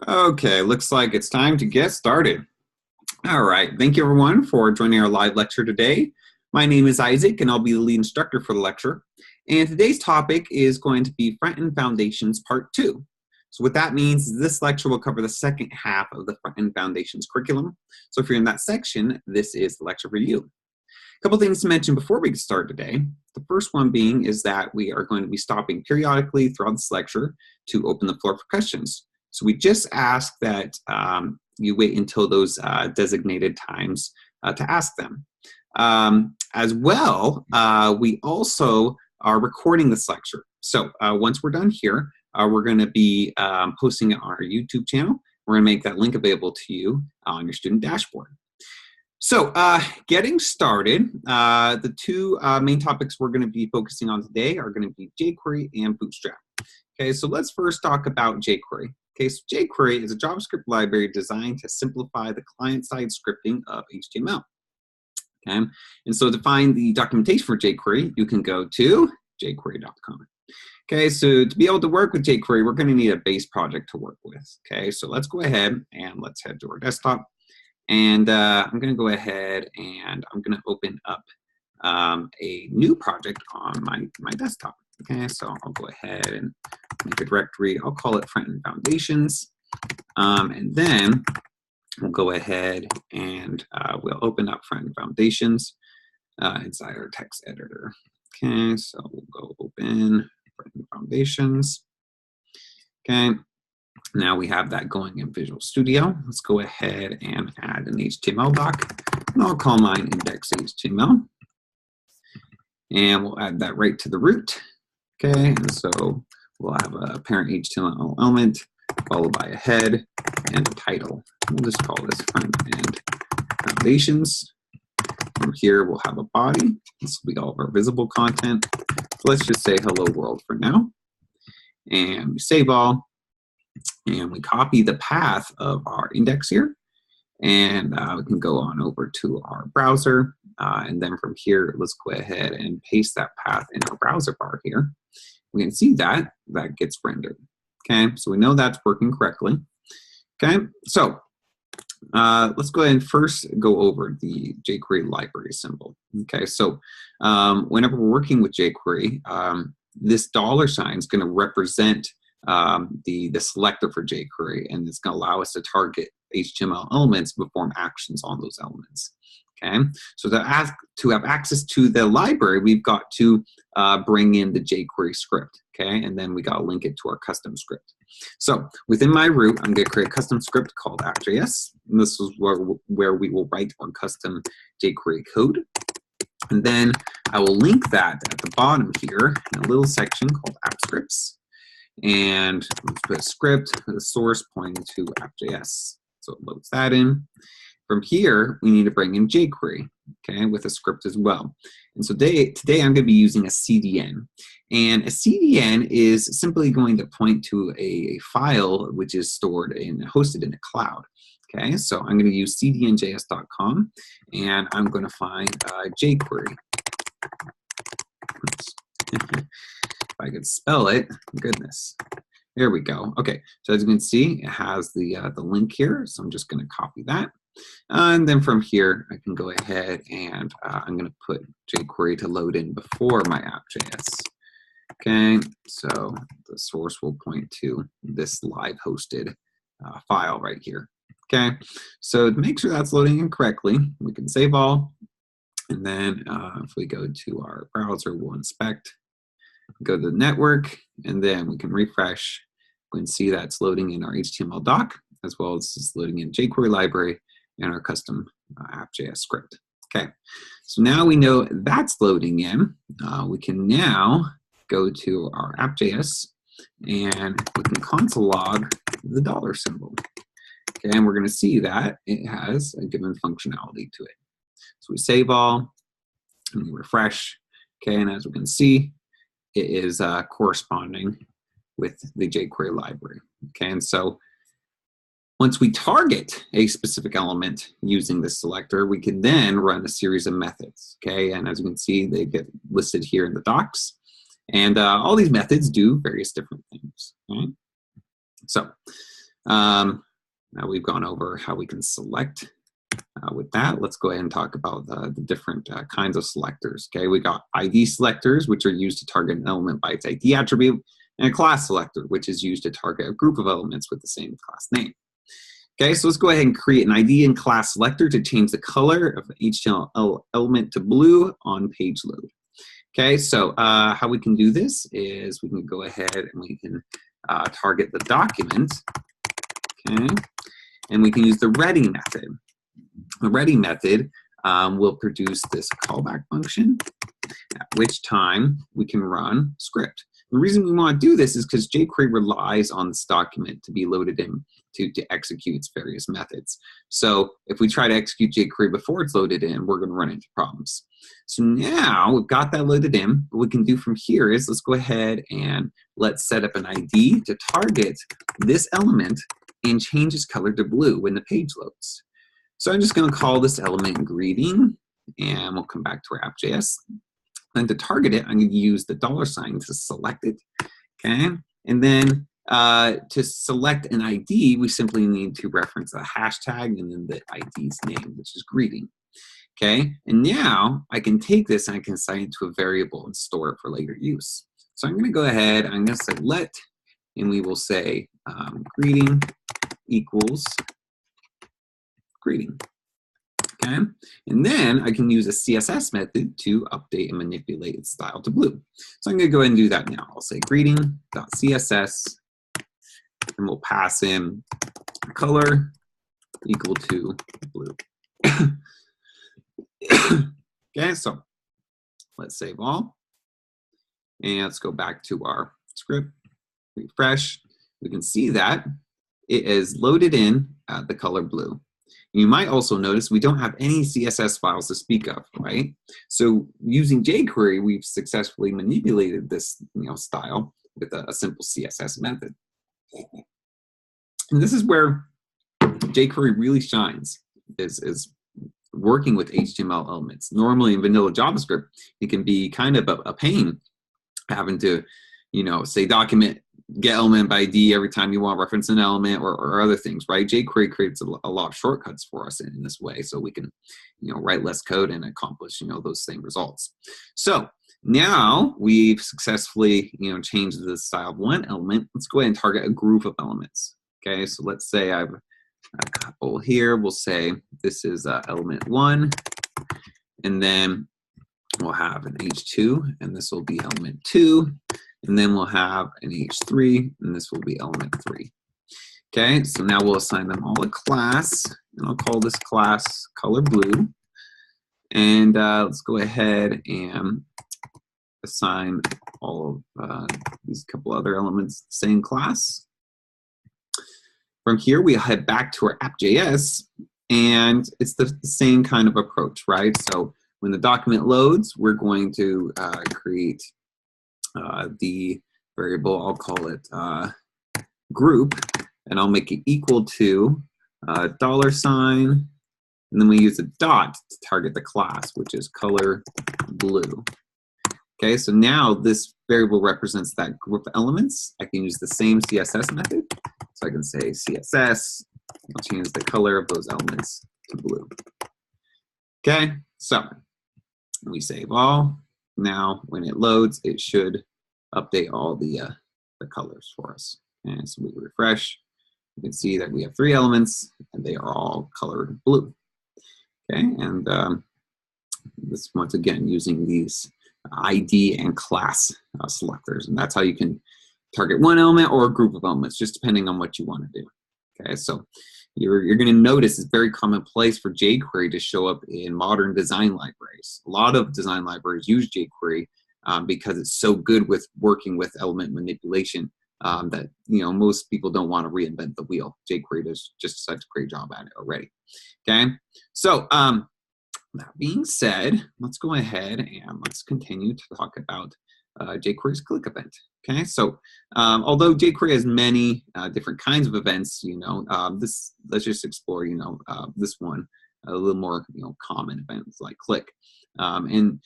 Okay, looks like it's time to get started. All right, thank you everyone for joining our live lecture today. My name is Isaac and I'll be the lead instructor for the lecture. And today's topic is going to be Front-End Foundations Part 2. So what that means is this lecture will cover the second half of the Front-End Foundations curriculum. So if you're in that section, this is the lecture for you. A couple things to mention before we get started today. The first one being is that we are going to be stopping periodically throughout this lecture to open the floor for questions. So we just ask that you wait until those designated times to ask them. As well, we also are recording this lecture. So once we're done here, we're going to be posting it on our YouTube channel. We're going to make that link available to you on your student dashboard. So getting started, the two main topics we're going to be focusing on today are going to be jQuery and Bootstrap. Okay, so let's first talk about jQuery. Okay, so jQuery is a JavaScript library designed to simplify the client-side scripting of HTML. Okay, and so to find the documentation for jQuery, you can go to jQuery.com. Okay, so to be able to work with jQuery, we're going to need a base project to work with. Okay, so let's go ahead and let's head to our desktop. And I'm going to go ahead and I'm going to open up a new project on my desktop. Okay, so I'll go ahead and make a directory. I'll call it Front-End Foundations. And then we'll go ahead and we'll open up Front-End Foundations inside our text editor. Okay, so we'll go open Front-End Foundations. Okay, now we have that going in Visual Studio. Let's go ahead and add an HTML doc. And I'll call mine index.html. And we'll add that right to the root. Okay, and so we'll have a parent HTML element followed by a head and a title. We'll just call this Front-End Foundations. From here, we'll have a body. This will be all of our visible content. So let's just say hello world for now. And we save all. And we copy the path of our index here. And we can go on over to our browser. And then from here, let's go ahead and paste that path in our browser bar here. We can see that gets rendered. Okay, so we know that's working correctly. Okay, so let's go ahead and first go over the jQuery library symbol. Okay, so whenever we're working with jQuery, this $ is going to represent the selector for jQuery, and it's going to allow us to target HTML elements and perform actions on those elements. Okay, so to have access to the library, we've got to bring in the jQuery script. Okay, and then we got to link it to our custom script. So within my root, I'm going to create a custom script called app.js. And this is where we will write our custom jQuery code. And then I will link that at the bottom here in a little section called app scripts. And let's put a script with a source pointing to app.js. So it loads that in. From here, we need to bring in jQuery, okay, with a script as well. And so today I'm going to be using a CDN. And a CDN is simply going to point to a file which is stored and hosted in a cloud. Okay, so I'm going to use cdnjs.com and I'm going to find jQuery. Oops. If I could spell it, goodness. There we go. Okay, so as you can see, it has the link here. So I'm just going to copy that. And then from here, I can go ahead and I'm going to put jQuery to load in before my app.js. Okay, so the source will point to this live hosted file right here. Okay, so to make sure that's loading in correctly, we can save all. And then if we go to our browser, we'll inspect, go to the network, and then we can refresh. We can see that's loading in our HTML doc, as well as it's loading in jQuery library and our custom app.js script. Okay, so now we know that's loading in. We can now go to our app.js and we can console log the $ symbol. Okay, and we're going to see that it has a given functionality to it. So we save all and we refresh. Okay, and as we can see, it is corresponding with the jQuery library. Okay, and so once we target a specific element using this selector, we can then run a series of methods. Okay, and as you can see, they get listed here in the docs. And all these methods do various different things. Right? So Now we've gone over how we can select. With that, let's go ahead and talk about the different kinds of selectors. Okay, we got ID selectors, which are used to target an element by its ID attribute, and a class selector, which is used to target a group of elements with the same class name. Okay, so let's go ahead and create an ID and class selector to change the color of the HTML element to blue on page load. Okay, so how we can do this is we can go ahead and we can target the document, okay, and we can use the ready method. The ready method will produce this callback function, at which time we can run script. The reason we want to do this is because jQuery relies on this document to be loaded in to execute its various methods. So if we try to execute jQuery before it's loaded in, we're going to run into problems. So now we've got that loaded in. What we can do from here is let's go ahead and let's set up an ID to target this element and change its color to blue when the page loads. So I'm just going to call this element greeting, and we'll come back to our app.js. And to target it, I'm going to use the $ to select it, okay? And then to select an ID, we simply need to reference a hashtag and then the ID's name, which is greeting, okay? And now I can take this and I can assign it to a variable and store it for later use. So I'm going to go ahead, I'm going to say let, and we will say greeting equals greeting. Okay, and then I can use a CSS method to update and manipulate its style to blue. So I'm going to go ahead and do that now. I'll say greeting.css, and we'll pass in color equal to blue. Okay, so let's save all, and let's go back to our script, refresh. We can see that it is loaded in the color blue. You might also notice we don't have any CSS files to speak of, right? So using jQuery, we've successfully manipulated this style with a simple CSS method. And this is where jQuery really shines, is working with HTML elements. Normally in vanilla JavaScript, it can be kind of a pain having to, say document get element by ID every time you want to reference an element or other things, right? jQuery creates a lot of shortcuts for us in this way, so we can, write less code and accomplish, those same results. So now we've successfully, changed the style of one element. Let's go ahead and target a group of elements. Okay, so let's say I have a couple here. We'll say this is element 1, and then we'll have an H2, and this will be element 2. And then we'll have an H3, and this will be element 3. Okay, so now we'll assign them all a class, and I'll call this class color blue. And let's go ahead and assign all of these couple other elements the same class. From here, we head back to our app.js, and it's the same kind of approach, right? So when the document loads, we're going to create the variable, I'll call it group, and I'll make it equal to $, and then we use a dot to target the class, which is color blue. Okay, so now this variable represents that group of elements. I can use the same CSS method, so I can say CSS, I'll change the color of those elements to blue. Okay, so we save all. Now when it loads, it should update all the colors for us. And so we refresh, you can see that we have 3 elements and they are all colored blue. Okay, and this once again using these ID and class selectors, and that's how you can target one element or a group of elements, just depending on what you want to do. Okay, so you're going to notice it's very commonplace for jQuery to show up in modern design libraries. A lot of design libraries use jQuery because it's so good with working with element manipulation that most people don't want to reinvent the wheel. jQuery does just such a great job at it already. Okay, so that being said, let's go ahead and let's continue to talk about jQuery's click event. Okay, so although jQuery has many different kinds of events, let's just explore this one, a little more common events like click. And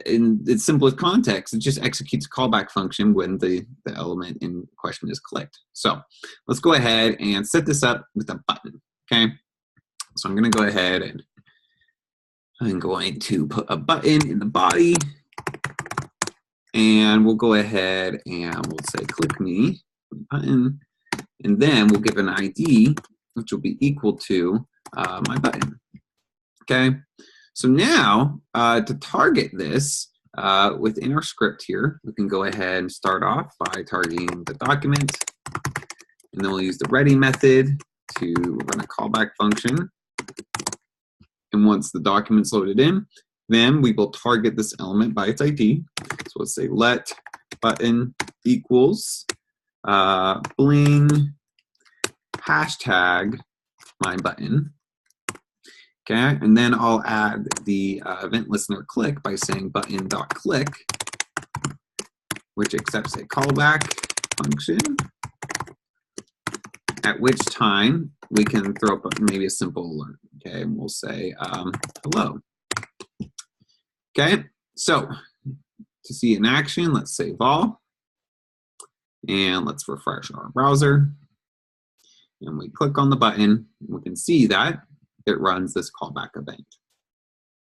in its simplest context, it just executes a callback function when the element in question is clicked. So let's go ahead and set this up with a button, okay? So I'm going to go ahead and I'm going to put a button in the body, and we'll go ahead and we'll say click me button, and then we'll give an ID which will be equal to my button. Okay, so now to target this within our script here, we can go ahead and start off by targeting the document, and then we'll use the ready method to run a callback function. And once the document's loaded in, then we will target this element by its ID. So let's say let button equals bling hashtag my button. Okay, and then I'll add the event listener click by saying button.click, which accepts a callback function, at which time we can throw up maybe a simple alert. Okay, and we'll say hello. Okay, so to see in action, let's save all, and let's refresh our browser. And we click on the button, we can see that it runs this callback event.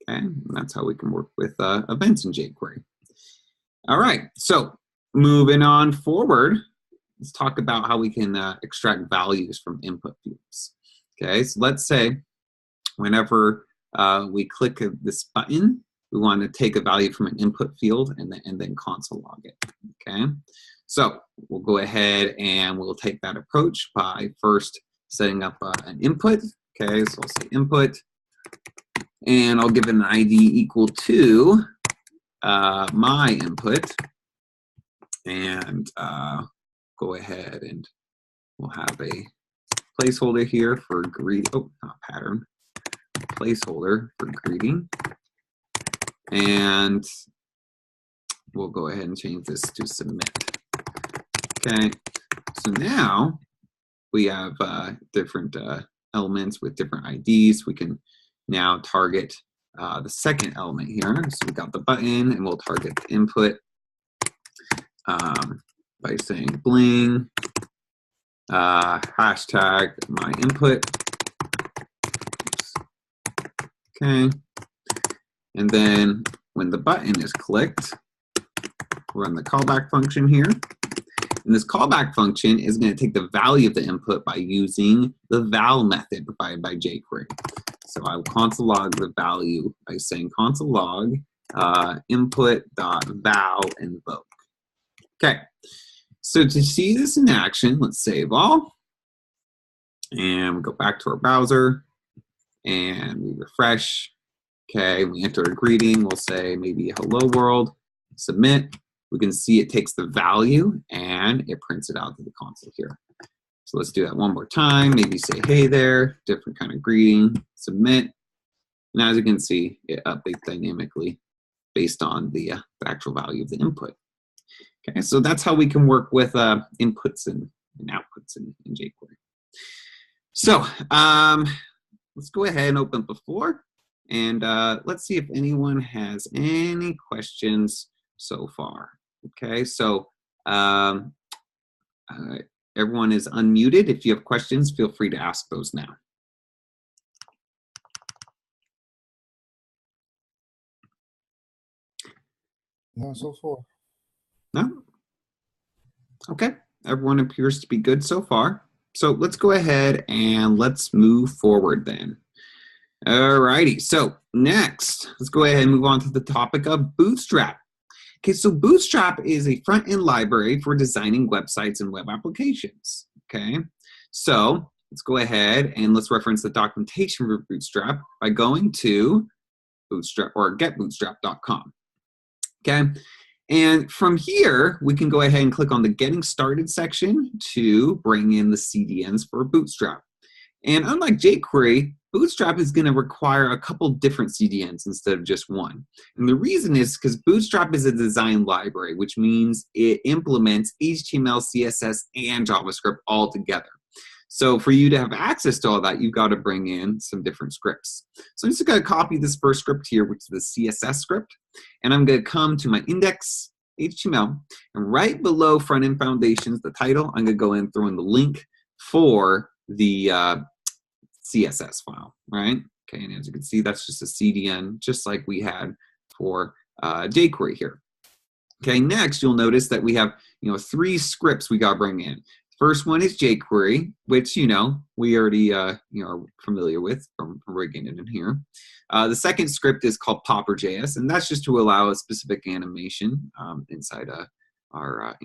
Okay, and that's how we can work with events in jQuery. All right, so moving on forward, let's talk about how we can extract values from input fields. Okay, so let's say whenever we click this button, we want to take a value from an input field and then console log it. Okay, so we'll go ahead and we'll take that approach by first setting up an input. Okay, so I'll say input, and I'll give it an ID equal to my input, and go ahead and we'll have a placeholder here for greeting. Oh, not pattern. Placeholder for greeting, and we'll go ahead and change this to submit. Okay, so now we have different elements with different IDs. We can now target the second element here. So we got the button, and we'll target the input by saying bling hashtag my input. Oops. Okay, and then when the button is clicked, run the callback function here. And this callback function is going to take the value of the input by using the val method provided by jQuery. So I will console log the value by saying console log input.val invoke. Okay, so to see this in action, let's save all. And we go back to our browser and we refresh. Okay, we enter a greeting. We'll say maybe hello world, submit. We can see it takes the value and it prints it out to the console here. So let's do that one more time. Maybe say, hey there, different kind of greeting, submit. And as you can see, it updates dynamically based on the actual value of the input. Okay, so that's how we can work with inputs and outputs in jQuery. So let's go ahead and open up the floor, and let's see if anyone has any questions so far. Okay, so everyone is unmuted. If you have questions, feel free to ask those now. No, so far. No? Okay, everyone appears to be good so far. So let's go ahead and let's move forward then. All righty, so next, let's go ahead and move on to the topic of Bootstrap. Okay, so Bootstrap is a front-end library for designing websites and web applications. Okay, so let's go ahead and let's reference the documentation for Bootstrap by going to Bootstrap or getbootstrap.com. Okay, and from here, we can go ahead and click on the Getting Started section to bring in the CDNs for Bootstrap. And unlike jQuery, Bootstrap is going to require a couple different CDNs instead of just one. And the reason is because Bootstrap is a design library, which means it implements HTML, CSS, and JavaScript all together. So for you to have access to all that, you've got to bring in some different scripts. So I'm just going to copy this first script here, which is the CSS script. And I'm going to come to my index HTML. And right below front-end foundations, the title, I'm going to go in and throw in the link for the CSS file, right? Okay, and as you can see, that's just a CDN, just like we had for jQuery here. Okay, next you'll notice that we have 3 scripts we got to bring in. First one is jQuery, which we already are familiar with from rigging it in here. The second script is called Popper.js, and that's just to allow a specific animation inside our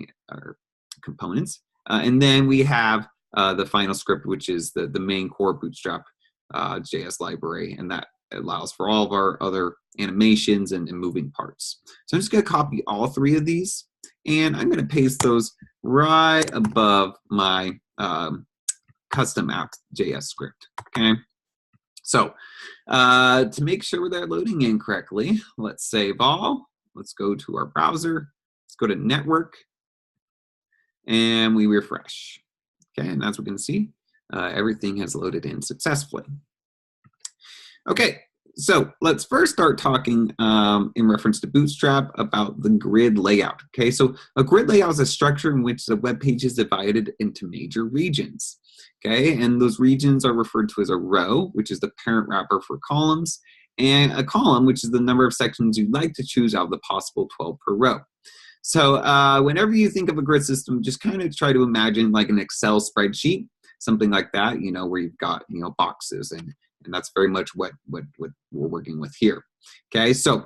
components. And then we have the final script, which is the main core Bootstrap JS library, and that allows for all of our other animations and moving parts. So I'm just going to copy all 3 of these, and I'm going to paste those right above my custom app.js script. Okay. So to make sure they're loading in correctly, let's save all. Let's go to our browser. Let's go to network, and we refresh. Okay, and as we can see, everything has loaded in successfully. Okay, so let's first start talking in reference to Bootstrap about the grid layout. Okay, so a grid layout is a structure in which the web page is divided into major regions. Okay, and those regions are referred to as a row, which is the parent wrapper for columns, and a column, which is the number of sections you'd like to choose out of the possible 12 per row. So whenever you think of a grid system, just kind of try to imagine like an Excel spreadsheet, something like that, where you've got, boxes, and that's very much what we're working with here. Okay, so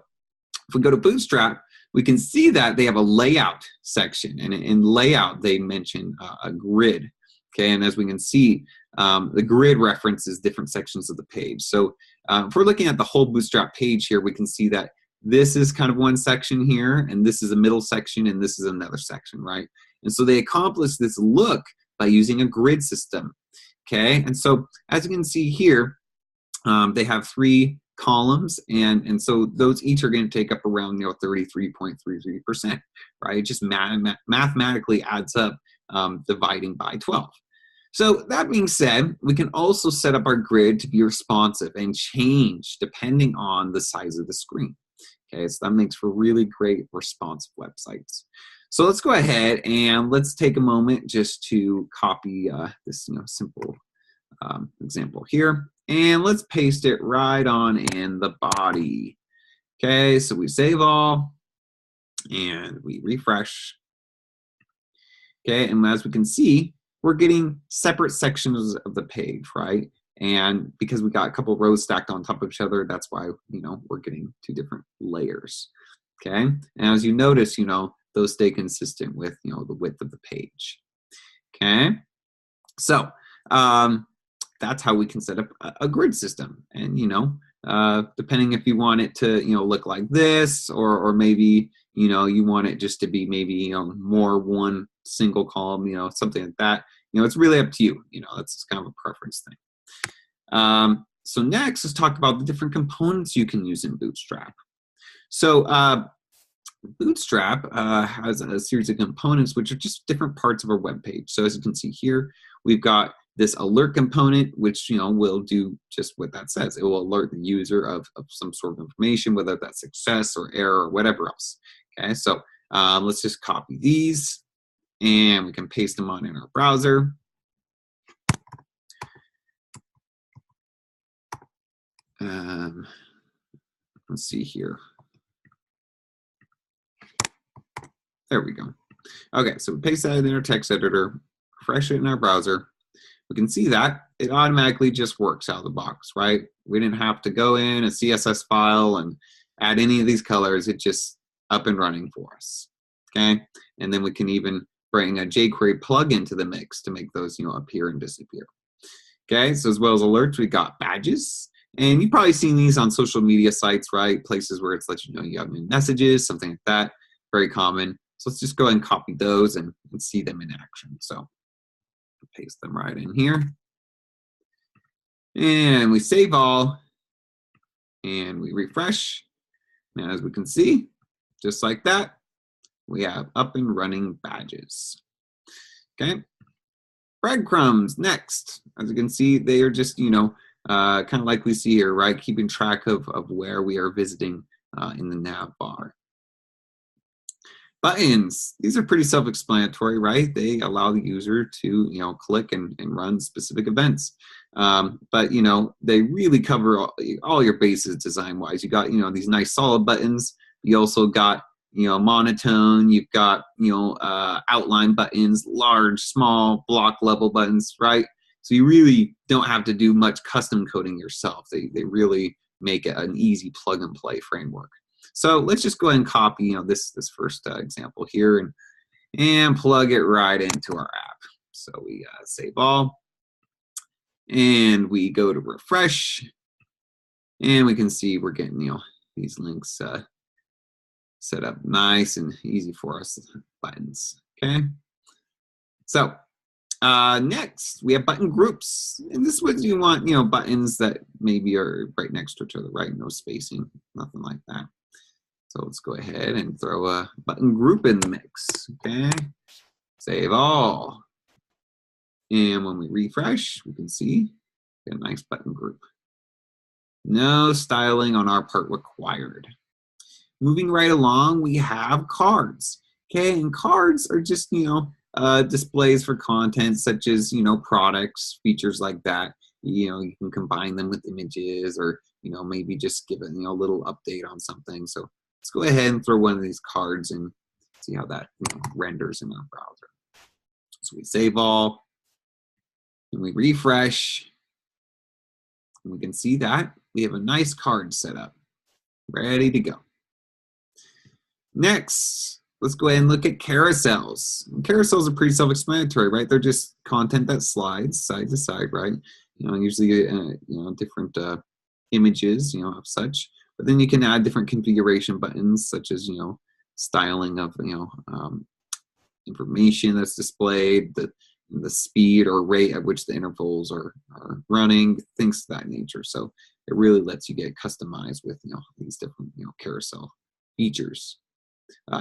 if we go to Bootstrap, we can see that they have a layout section, and in layout, they mention a grid. Okay, and as we can see, the grid references different sections of the page. So if we're looking at the whole Bootstrap page here, we can see that this is kind of one section here, and this is a middle section, and this is another section, right? And so they accomplish this look by using a grid system, okay? And so as you can see here, they have 3 columns, and so those each are going to take up around 33.33%, right? It just mathematically adds up, dividing by 12. So that being said, we can also set up our grid to be responsive and change depending on the size of the screen. Okay, so that makes for really great responsive websites. So let's go ahead and let's take a moment just to copy this simple example here, and let's paste it right on in the body. Okay, so we save all, and we refresh. Okay, and as we can see, we're getting separate sections of the page, right? And because we got a couple rows stacked on top of each other, that's why, we're getting 2 different layers, okay? And as you notice, those stay consistent with, the width of the page, okay? So that's how we can set up a grid system. And, depending if you want it to, look like this, or maybe, you want it just to be maybe, more one single column, something like that, it's really up to you. That's kind of a preference thing. So next, let's talk about the different components you can use in Bootstrap. So Bootstrap has a series of components which are just different parts of our web page. So as you can see here, we've got this alert component, which will do just what that says. It will alert the user of some sort of information, whether that's success or error or whatever else. Okay, so let's just copy these, and we can paste them on in our browser. Let's see here. There we go. Okay, so we paste that in our text editor, refresh it in our browser. We can see that it automatically just works out of the box, right? We didn't have to go in a CSS file and add any of these colors. It's just up and running for us, okay? And then we can even bring a jQuery plugin to the mix to make those, appear and disappear. Okay, so as well as alerts, we got badges. And you've probably seen these on social media sites, right? Places where it's let you know you have new messages, something like that. Very common. So let's just go ahead and copy those and see them in action. So paste them right in here. And we save all. And we refresh. Now, as we can see, just like that, we have up and running badges. Okay, Breadcrumbs, next. As you can see, they are just, kind of like we see here, right? Keeping track of where we are visiting in the nav bar. Buttons, these are pretty self-explanatory, right? They allow the user to, click and run specific events. But, they really cover all your bases design-wise. You got, these nice solid buttons. You also got, monotone. You've got, outline buttons, large, small, block level buttons, right? So you really don't have to do much custom coding yourself. They really make it an easy plug-and-play framework. So let's just go ahead and copy, this first example here and plug it right into our app. So we save all, and we go to refresh, and we can see we're getting, these links set up nice and easy for us, buttons, okay? So next, we have button groups. And this is what you want, buttons that maybe are right next to each other, right? No spacing, nothing like that. So let's go ahead and throw a button group in the mix, okay? Save all. And when we refresh, we can see a nice button group. No styling on our part required. Moving right along, we have cards, okay? And cards are just, displays for content such as, products, features like that. You can combine them with images or, maybe just give it, a little update on something. So let's go ahead and throw one of these cards and see how that renders in our browser. So we save all, and we refresh, and we can see that we have a nice card set up, ready to go. Next, let's go ahead and look at carousels. And carousels are pretty self-explanatory, right? They're just content that slides side to side, right? Usually, different images, of such. But then you can add different configuration buttons, such as, styling of, information that's displayed, the speed or rate at which the intervals are running, things of that nature. So it really lets you get customized with, these different, carousel features.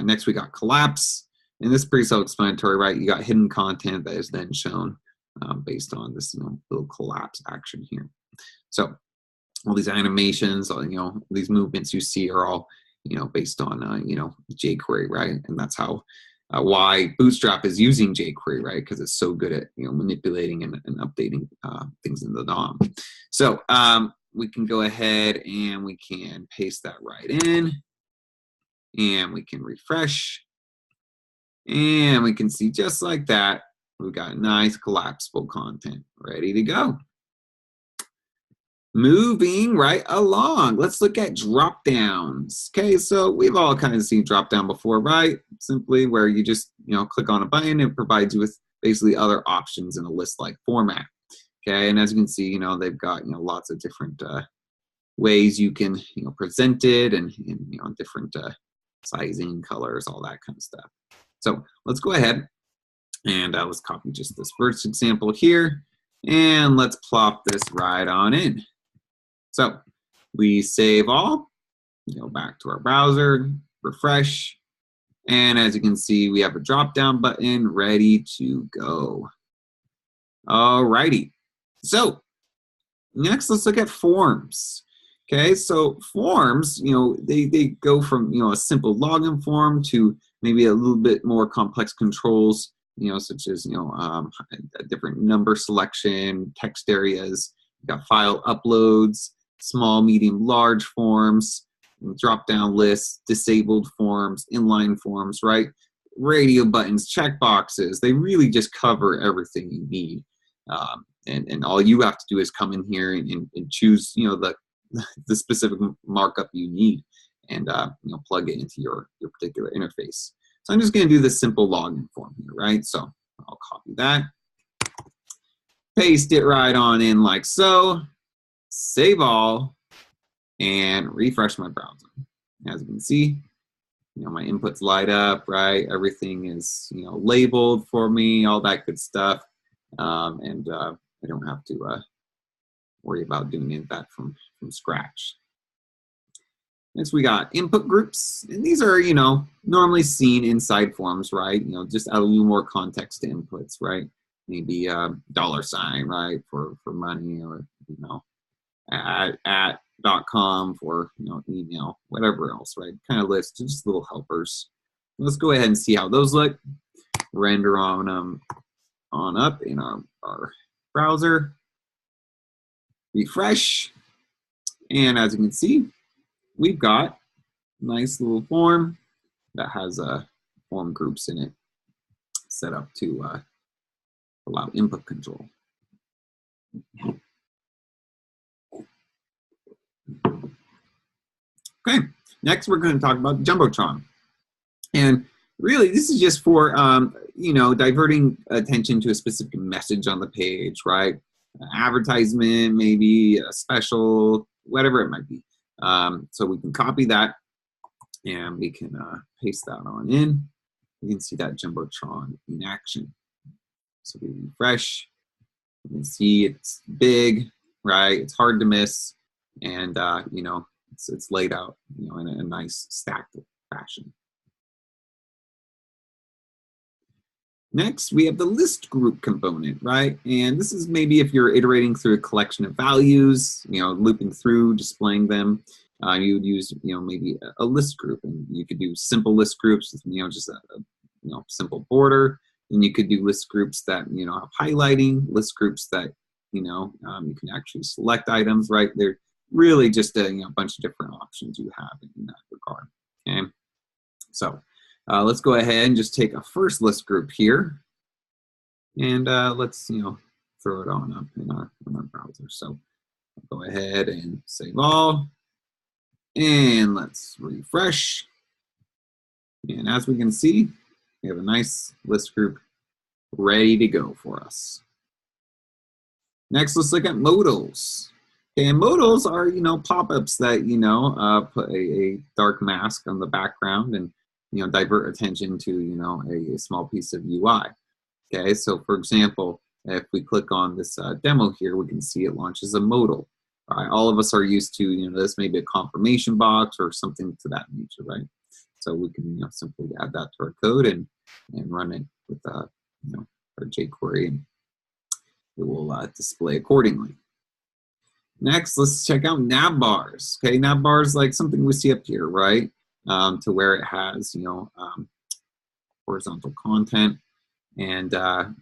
Next, we got collapse. And this is pretty self-explanatory, right? You got hidden content that is then shown based on this, little collapse action here. So all these animations, these movements you see are all, based on, jQuery, right? And that's how, why Bootstrap is using jQuery, right? Because it's so good at, manipulating and updating things in the DOM. So we can go ahead and we can paste that right in, and we can refresh, and we can see just like that, we've got nice collapsible content ready to go. Moving right along, let's look at drop downs. Okay, so we've all kind of seen drop down before, right? Simply where you just, click on a button, it provides you with basically other options in a list-like format. Okay, and as you can see, they've got, lots of different ways you can, present it and different sizing, colors, all that kind of stuff. So let's go ahead and let's copy just this first example here, and let's plop this right on in. So we save all, go back to our browser, refresh, and as you can see, we have a drop-down button ready to go. Alrighty, so next let's look at forms. Okay, so forms, they go from, a simple login form to maybe a little bit more complex controls, such as, a different number selection, text areas, you got file uploads, small, medium, large forms, drop-down lists, disabled forms, inline forms, right? Radio buttons, checkboxes, they really just cover everything you need. And all you have to do is come in here and choose, the specific markup you need and, plug it into your particular interface. So I'm just going to do this simple login form here, right? So I'll copy that, paste it right on in like so, save all, and refresh my browser. As you can see, my inputs light up, right? Everything is, labeled for me, all that good stuff. And I don't have to worry about doing it that from scratch. Next, we got input groups. And these are, normally seen inside forms, right? Just add a little more context to inputs, right? maybe a dollar sign, right, for money, or at.com for email, whatever else, right? Kind of list, just little helpers. Let's go ahead and see how those look. Render on up in our browser. Refresh, and as you can see, we've got a nice little form that has form groups in it set up to allow input control. Okay, next we're going to talk about Jumbotron. And really, this is just for, diverting attention to a specific message on the page, right? Advertisement, maybe a special, whatever it might be. So we can copy that and we can paste that on in. You can see that Jumbotron in action. So we refresh, you can see it's big, right? It's hard to miss, and it's laid out, in a nice stacked fashion. Next, we have the list group component, right? And this is maybe if you're iterating through a collection of values, looping through, displaying them, you would use, maybe a list group, and you could do simple list groups with, just a simple border. And you could do list groups that, have highlighting, list groups that, you can actually select items, right? They're really just a bunch of different options you have in that regard, okay? So let's go ahead and just take a first list group here, and let's, throw it on up in our browser. So I'll go ahead and save all, and let's refresh. And as we can see, we have a nice list group ready to go for us. Next, let's look at modals. Okay, and modals are, pop-ups that, put a dark mask on the background and, divert attention to, a small piece of UI. Okay, so for example, if we click on this demo here, we can see it launches a modal. All right, all of us are used to, this may be a confirmation box or something to that nature, right? So we can, simply add that to our code and run it with, our jQuery, and it will display accordingly. Next, let's check out nav bars. Okay, nav bars like something we see up here, right? To where it has, horizontal content, and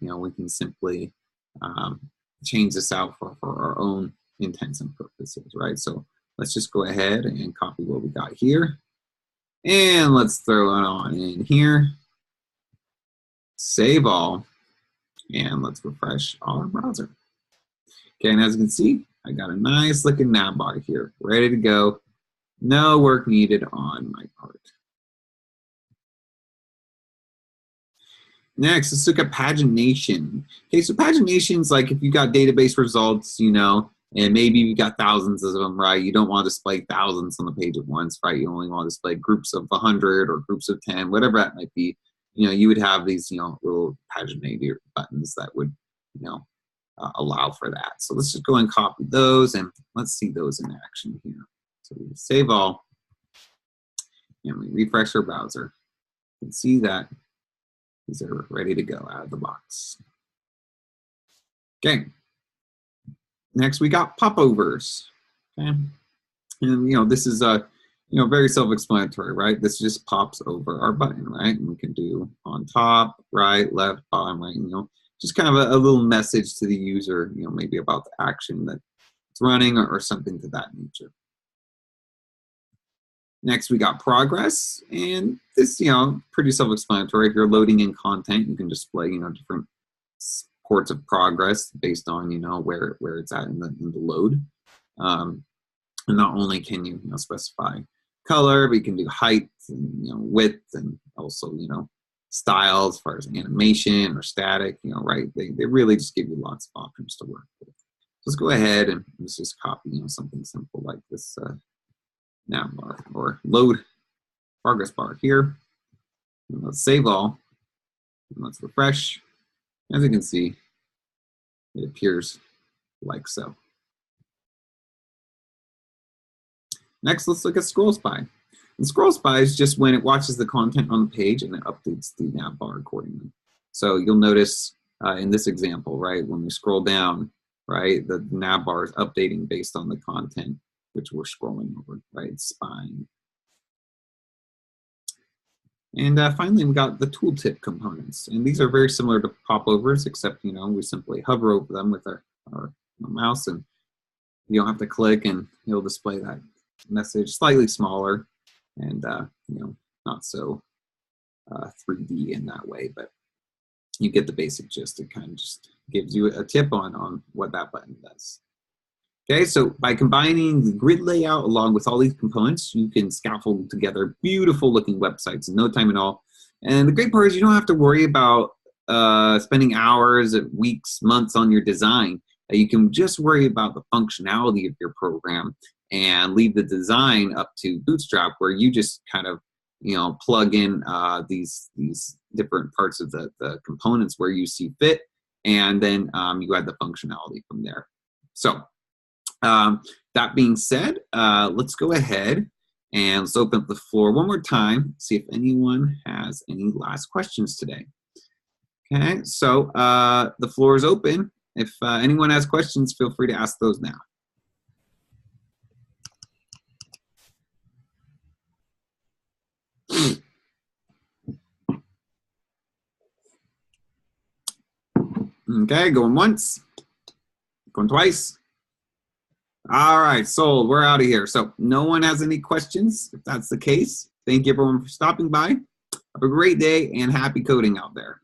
we can simply change this out for our own intents and purposes, right? So let's just go ahead and copy what we got here, and let's throw it on in here. Save all, and let's refresh our browser. Okay, and as you can see, I got a nice looking nav bar here, ready to go. No work needed on my part. Next, let's look at pagination. Okay, so pagination is like if you got database results, and maybe you got thousands of them, right? You don't want to display thousands on the page at once, right? You only want to display groups of 100 or groups of 10, whatever that might be. You would have these, little paginator buttons that would, allow for that. So let's just go and copy those, and let's see those in action here. So we save all, and we refresh our browser. You can see that these are ready to go out of the box. Okay. Next, we got popovers. Okay. And this is very self-explanatory, right? This just pops over our button, right? And we can do on top, right, left, bottom, right, just kind of a little message to the user, maybe about the action that it's running or something to that nature. Next, we got progress, and this, pretty self-explanatory. If you're loading in content, you can display, different ports of progress based on, where it's at in the load. And not only can you, specify color, but you can do height and, width, and also, style as far as animation or static, right? They really just give you lots of options to work with. Let's go ahead and let's just copy, something simple like this nav bar or load progress bar here. And let's save all, and let's refresh. As you can see, it appears like so. Next, let's look at Scroll Spy. And Scroll Spy is just when it watches the content on the page and it updates the nav bar accordingly. So you'll notice in this example, right? When we scroll down, right, the nav bar is updating based on the content which we're scrolling over, right? Spine. And finally, we got the tooltip components. And these are very similar to popovers, except, we simply hover over them with our mouse, and you don't have to click, and it'll display that message, slightly smaller and, not so 3D in that way, but you get the basic gist. It kind of just gives you a tip on what that button does. Okay, so by combining the grid layout along with all these components, you can scaffold together beautiful looking websites in no time at all. And the great part is you don't have to worry about spending hours, weeks, months on your design. You can just worry about the functionality of your program and leave the design up to Bootstrap, where you just kind of plug in these different parts of the components where you see fit, and then you add the functionality from there. So that being said, let's go ahead and let's open up the floor one more time, see if anyone has any last questions today. Okay, so the floor is open. If anyone has questions, feel free to ask those now. Okay, going once, going twice. All right, sold. We're out of here. So no one has any questions. If that's the case, thank you everyone for stopping by. Have a great day and happy coding out there.